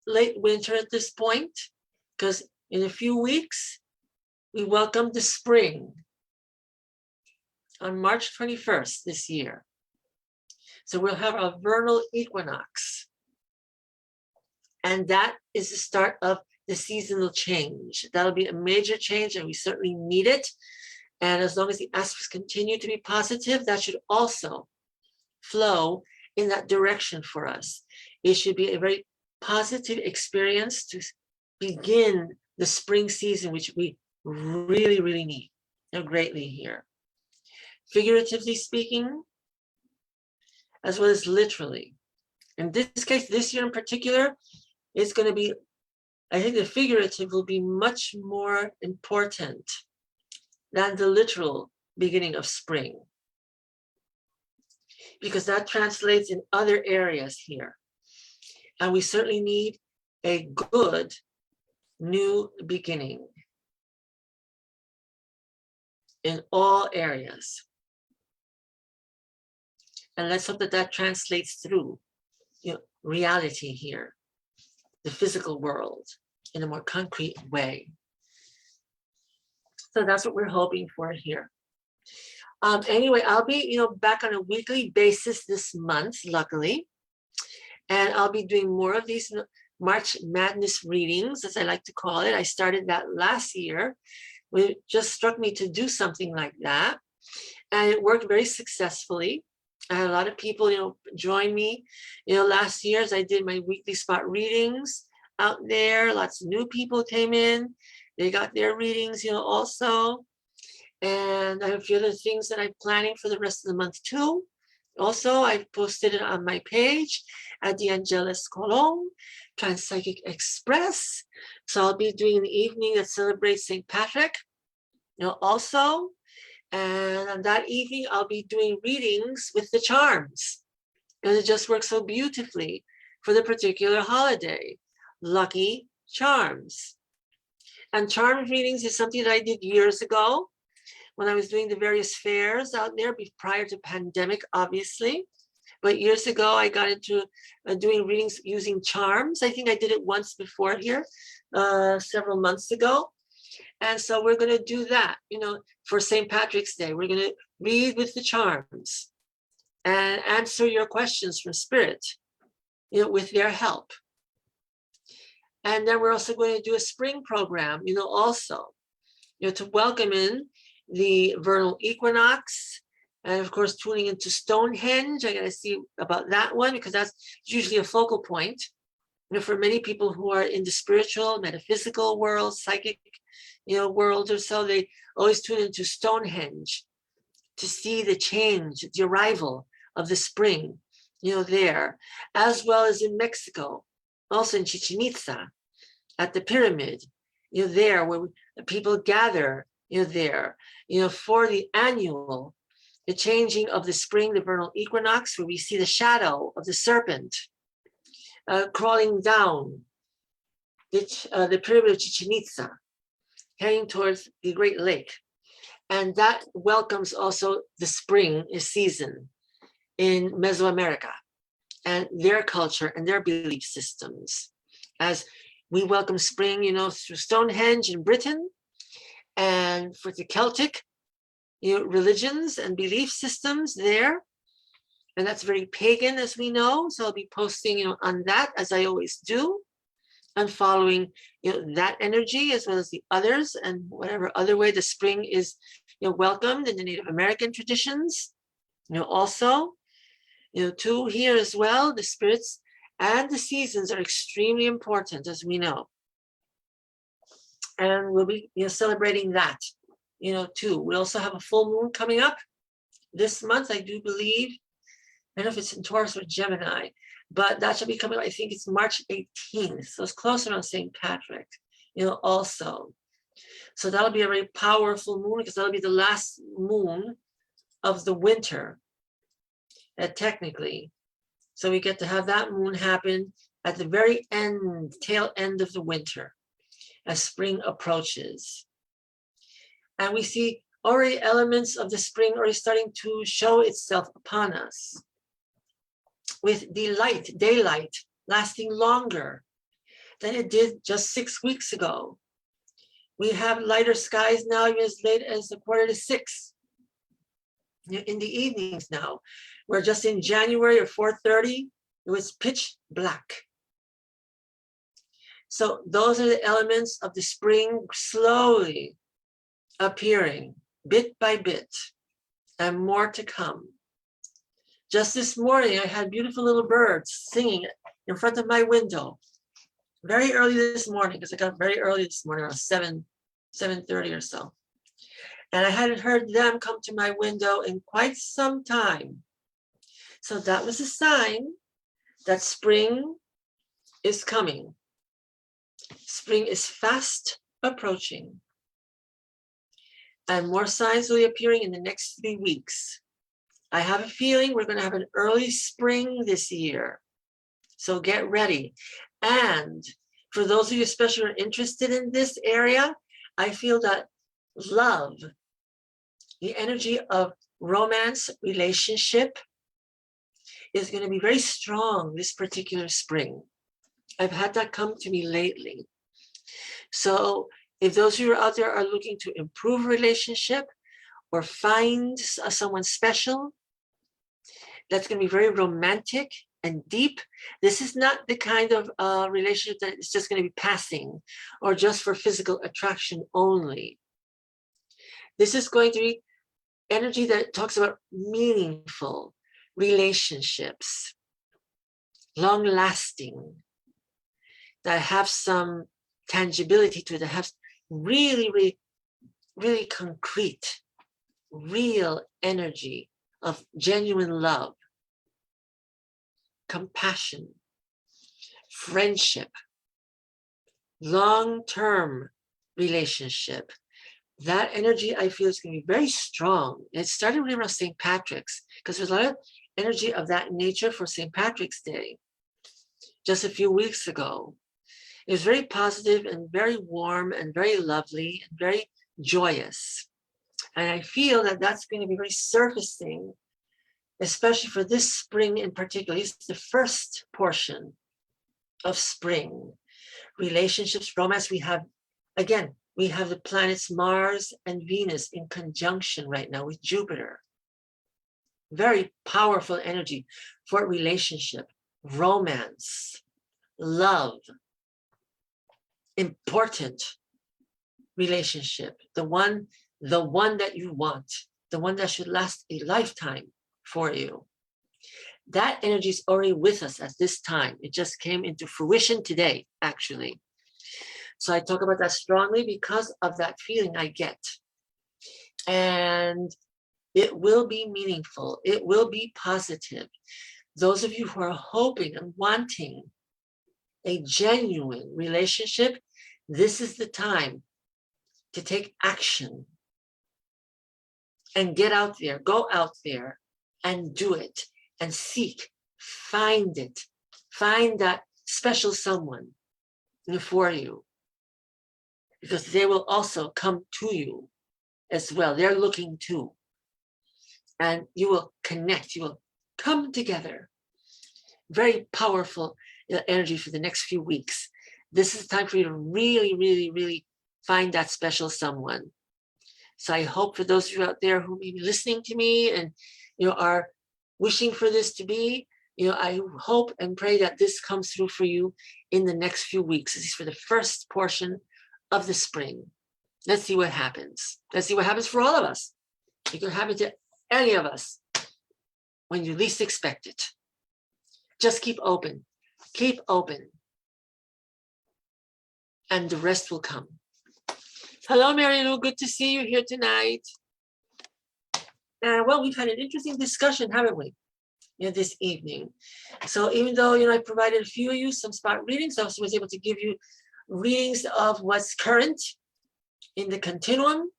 late winter at this point, because in a few weeks, we welcome the spring on March 21st this year. So we'll have a vernal equinox. And that is the start of the seasonal change. That'll be a major change, and we certainly need it. And as long as the aspects continue to be positive, that should also flow in that direction for us. It should be a very positive experience to begin the spring season, which we really, really need greatly here. Figuratively speaking, as well as literally. In this case, this year in particular, it's going to be, I think the figurative will be much more important than the literal beginning of spring, because that translates in other areas here. And we certainly need a good new beginning in all areas. And let's hope that that translates through reality here, the physical world, in a more concrete way. So that's what we're hoping for here. Anyway, I'll be back on a weekly basis this month, luckily. And I'll be doing more of these March Madness readings, as I like to call it. I started that last year. It just struck me to do something like that. And it worked very successfully. I had a lot of people, join me, last year as I did my weekly spot readings out there. Lots of new people came in. They got their readings, also. And I have a few other things that I'm planning for the rest of the month too. Also, I've posted it on my page at the Angeles Colon, Transpsychic Express. So I'll be doing the evening that celebrates St. Patrick, also. And on that evening, I'll be doing readings with the charms, because it just works so beautifully for the particular holiday. Lucky charms. And charm readings is something that I did years ago when I was doing the various fairs out there, prior to pandemic, obviously. But years ago, I got into doing readings using charms. I think I did it once before here, several months ago. And so we're going to do that, for St. Patrick's Day. We're going to read with the charms and answer your questions from Spirit, with their help. And then we're also going to do a spring program, also, to welcome in the vernal equinox. And of course, tuning into Stonehenge. I got to see about that one, because that's usually a focal point for many people who are in the spiritual, metaphysical world, psychic, world or so, they always tune into Stonehenge to see the change, the arrival of the spring, there, as well as in Mexico, also in Chichen Itza, at the pyramid, there where people gather, there, for the annual, the changing of the spring, the vernal equinox, where we see the shadow of the serpent crawling down the pyramid of Chichen Itza, heading towards the Great Lake. And that welcomes also the spring season in Mesoamerica and their culture and their belief systems. As we welcome spring, through Stonehenge in Britain, and for the Celtic, religions and belief systems there. And that's very pagan, as we know. So I'll be posting, on that, as I always do, and following, that energy as well as the others, and whatever other way the spring is, welcomed in the Native American traditions, also, too, here as well, the spirits and the seasons are extremely important, as we know. And we'll be, celebrating that, too. We also have a full moon coming up this month, I do believe. I don't know if it's in Taurus or Gemini, but that should be coming up. I think it's March 18th. So it's closer on St. Patrick, also. So that'll be a very powerful moon, because that'll be the last moon of the winter, technically. So we get to have that moon happen at the very end, tail end of the winter, as spring approaches. And we see already elements of the spring already starting to show itself upon us, with daylight lasting longer than it did just 6 weeks ago. We have lighter skies now, even as late as 5:45 in the evenings now. Where just in January or 4:30, it was pitch black. So those are the elements of the spring slowly appearing bit by bit, and more to come. Just this morning, I had beautiful little birds singing in front of my window very early this morning, because I got up very early this morning, around 7:30 or so. And I hadn't heard them come to my window in quite some time. So that was a sign that spring is coming. Spring is fast approaching. And more signs will be appearing in the next 3 weeks. I have a feeling we're going to have an early spring this year. So get ready. And for those of you especially who are interested in this area, I feel that love, the energy of romance, relationship, is going to be very strong this particular spring. I've had that come to me lately. So if those of you out there are looking to improve a relationship or find someone special, that's going to be very romantic and deep. This is not the kind of relationship that is just going to be passing or just for physical attraction only. This is going to be energy that talks about meaningful relationships, long-lasting, that have some tangibility to it, that have really concrete, real energy of genuine love, compassion, friendship, long-term relationship. That energy, I feel, is going to be very strong. It started really around St. Patrick's, because there's a lot of energy of that nature for St. Patrick's Day just a few weeks ago. It was very positive and very warm and very lovely and very joyous. And I feel that that's going to be very surfacing, especially for this spring in particular. It's the first portion of spring. Relationships, romance, we have the planets Mars and Venus in conjunction right now with Jupiter. Very powerful energy for relationship, romance, love, important relationship, the one that you want, the one that should last a lifetime for you. that energy is already with us at this time. It just came into fruition today, actually. So I talk about that strongly because of that feeling I get. And it will be meaningful. It will be positive. Those of you who are hoping and wanting a genuine relationship, this is the time to take action and get out there, go out there and do it and seek, find it, find that special someone for you, because they will also come to you as well. They're looking too. And you will connect, you will come together. Very powerful energy for the next few weeks. This is time for you to really, really, really find that special someone. So I hope for those of you out there who may be listening to me and are wishing for this to be, I hope and pray that this comes through for you in the next few weeks. This is for the first portion of the spring. Let's see what happens. Let's see what happens for all of us. It could happen to any of us when you least expect it. Just keep open. Keep open. And the rest will come. Hello, Mary Lou. Good to see you here tonight. Well, we've had an interesting discussion, haven't we? This evening. So even though, I provided a few of you some spot readings, I also was able to give you readings of what's current in the continuum,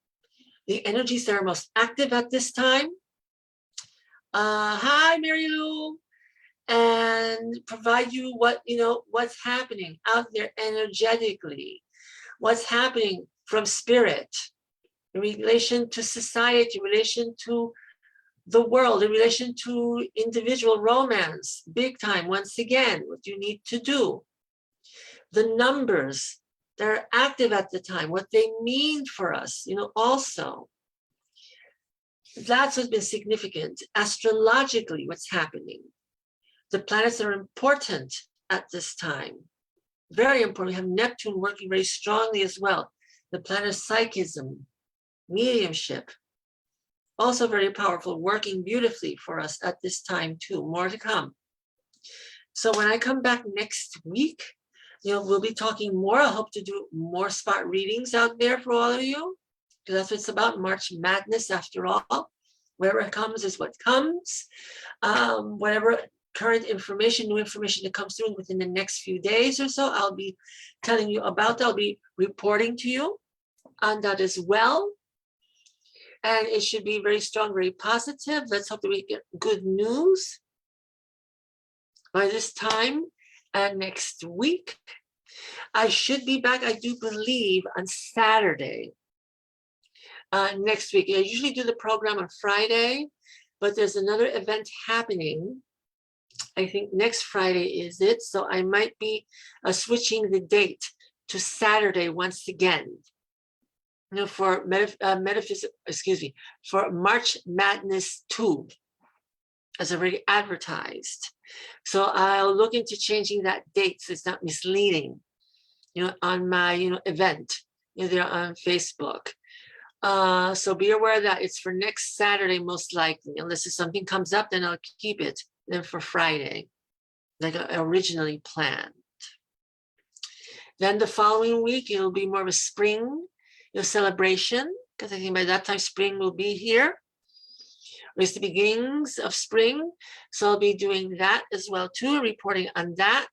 the energies that are most active at this time. Hi, Mary Lou. And provide you what's happening out there energetically, what's happening from spirit in relation to society, in relation to the world, in relation to individual romance, big time, once again, what you need to do. The numbers that are active at the time, what they mean for us, also. That's what's been significant. Astrologically, what's happening. The planets are important at this time. Very important. We have Neptune working very strongly as well. The planet of psychism, mediumship, also very powerful, working beautifully for us at this time too. More to come. So when I come back next week, we'll be talking more. I hope to do more spot readings out there for all of you, because that's what it's about. March Madness, after all. Wherever it comes is what comes. Whatever current information, new information that comes through within the next few days or so, I'll be telling you about that. I'll be reporting to you on that as well. And it should be very strong, very positive. Let's hope that we get good news by this time next week. I should be back, I do believe, on Saturday next week. I usually do the program on Friday, but there's another event happening. I think next Friday is it. So I might be switching the date to Saturday once again. For for March Madness 2, as already advertised. So I'll look into changing that date so it's not misleading, on my, event, there on Facebook. So be aware that it's for next Saturday, most likely, unless if something comes up, then I'll keep it then for Friday, like I originally planned. Then the following week, it'll be more of a spring celebration, because I think by that time spring will be here. It's the beginnings of spring. So I'll be doing that as well too, reporting on that.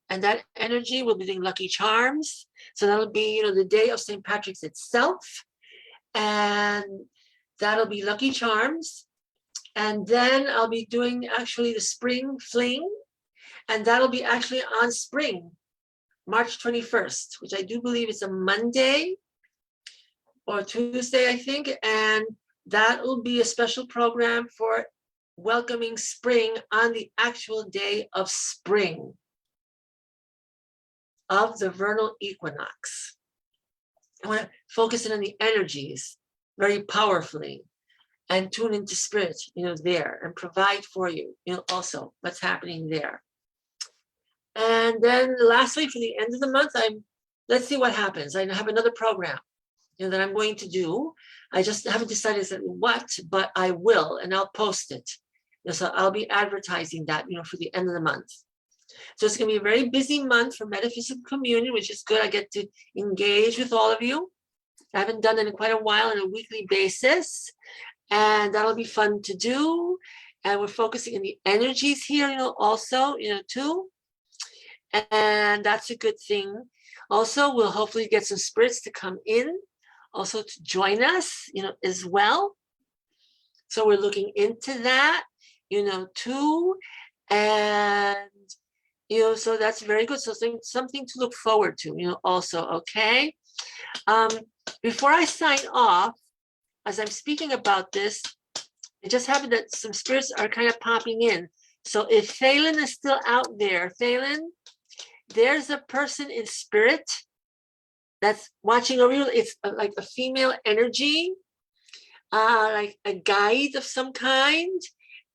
And that energy will be doing lucky charms. So that'll be, the day of St. Patrick's itself. And that'll be lucky charms. And then I'll be doing actually the spring fling. And that'll be actually on spring, March 21st, which I do believe is a Monday or Tuesday, I think. And that will be a special program for welcoming spring on the actual day of spring, of the vernal equinox. I want to focus in on the energies very powerfully and tune into spirit, there, and provide for you, also what's happening there. And then lastly, for the end of the month, let's see what happens. I have another program, that I'm going to do. I just haven't decided what, but I will, and I'll post it So I'll be advertising that, for the end of the month. So it's going to be a very busy month for Metaphysical Communion, which is good. I get to engage with all of you. I haven't done it in quite a while on a weekly basis, and that'll be fun to do. And we're focusing on the energies here, also, too. And that's a good thing. Also, we'll hopefully get some spirits to come in, also to join us, as well. So we're looking into that, too. And, so that's very good. So something to look forward to, also, okay? Before I sign off, as I'm speaking about this, it just happened that some spirits are kind of popping in. So if Thalen is still out there, Thalen, there's a person in spirit that's watching over you. It's like a female energy, like a guide of some kind,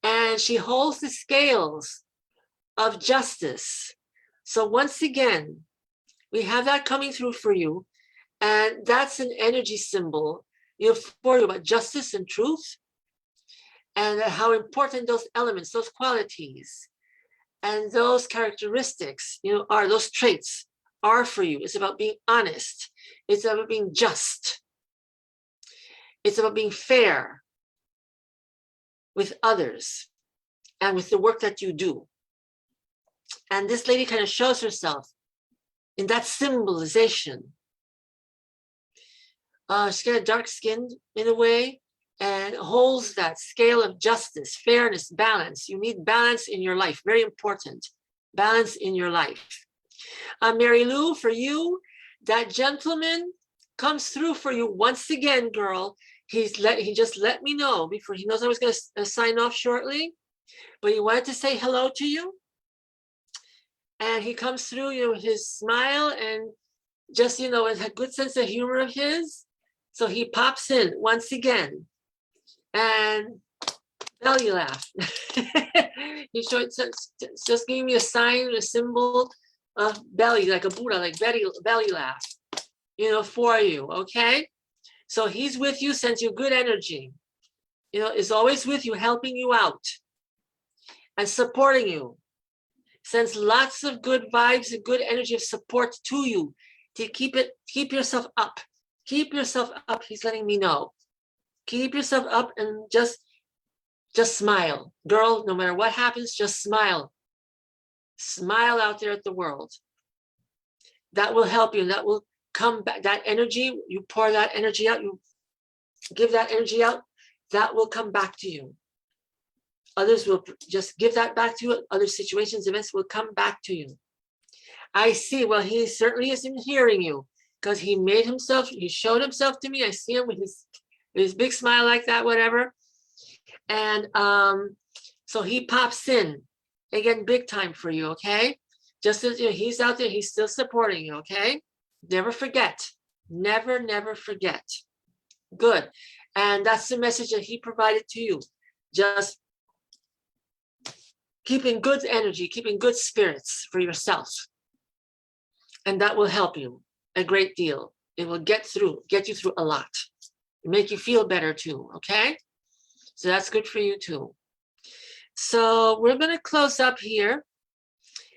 and she holds the scales of justice. So once again, we have that coming through for you, and that's an energy symbol, for you about justice and truth, and how important those elements, those qualities, and those characteristics, are those traits are for you. It's about being honest. It's about being just. It's about being fair with others and with the work that you do. And this lady kind of shows herself in that symbolization. She's kind of dark-skinned in a way, and holds that scale of justice, fairness, balance. You need balance in your life. Very important. Balance in your life. Mary Lou, for you, that gentleman comes through for you once again, girl. He just let me know before. He knows I was going to sign off shortly, but he wanted to say hello to you. And he comes through, with his smile and just, with a good sense of humor of his. So he pops in once again. And belly laugh. He just gave me a sign, a symbol of belly, like a Buddha, like belly laugh, for you, okay? So he's with you, sends you good energy, is always with you, helping you out and supporting you. Sends lots of good vibes and good energy of support to you to keep yourself up. Keep yourself up, he's letting me know. Keep yourself up and just smile. Girl, no matter what happens, just smile. Smile out there at the world. That will help you. That will come back. That energy, you pour that energy out, you give that energy out, that will come back to you. Others will just give that back to you. Other situations, events will come back to you. I see. Well, he certainly isn't hearing you because he showed himself to me. I see him with his big smile like that, whatever. And so he pops in again, big time for you, okay? Just as he's out there, he's still supporting you, okay? Never forget. Never, never forget. Good. And that's the message that he provided to you. Just keeping good energy, keeping good spirits for yourself. And that will help you a great deal. It will get you through a lot. Make you feel better too, okay? So that's good for you too. So we're going to close up here,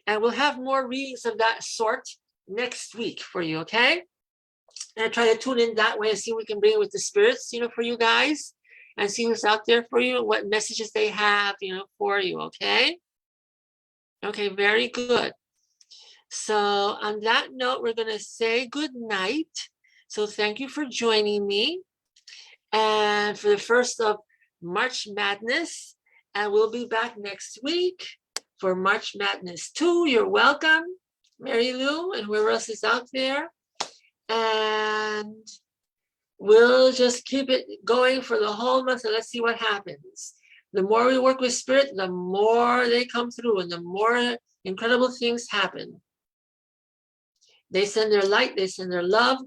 and we'll have more readings of that sort next week for you, okay? And I try to tune in that way and see what we can bring with the spirits, for you guys, and see who's out there for you, what messages they have, for you, okay? Okay, very good. So on that note, we're going to say good night. So thank you for joining me. And for the first of March Madness, and we'll be back next week for March Madness 2. You're welcome, Mary Lou, and whoever else is out there. And we'll just keep it going for the whole month, and let's see what happens. The more we work with spirit, the more they come through, and the more incredible things happen. They send their light, they send their love,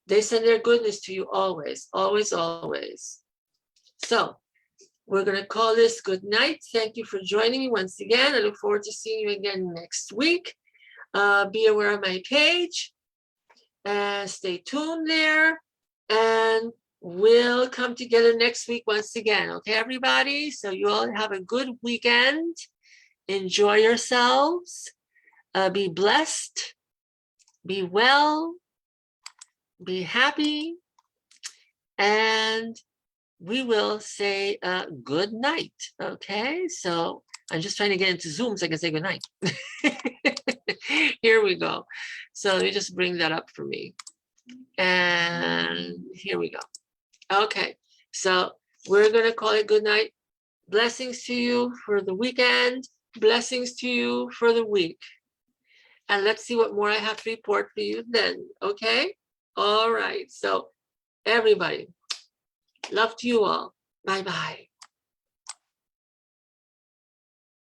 they send their goodness to you always, always, always. So we're going to call this good night. Thank you for joining me once again. I look forward to seeing you again next week. Be aware of my page and stay tuned there. And we'll come together next week once again. Okay, everybody? So you all have a good weekend. Enjoy yourselves. Be blessed. Be well. Be happy. And we will say good night. Okay, so I'm just trying to get into Zoom so I can say good night. Here we go. So let me just bring that up for me. And here we go. Okay, so we're going to call it good night. Blessings to you for the weekend. Blessings to you for the week. And let's see what more I have to report for you then. Okay? All right. So everybody, love to you all. Bye-bye.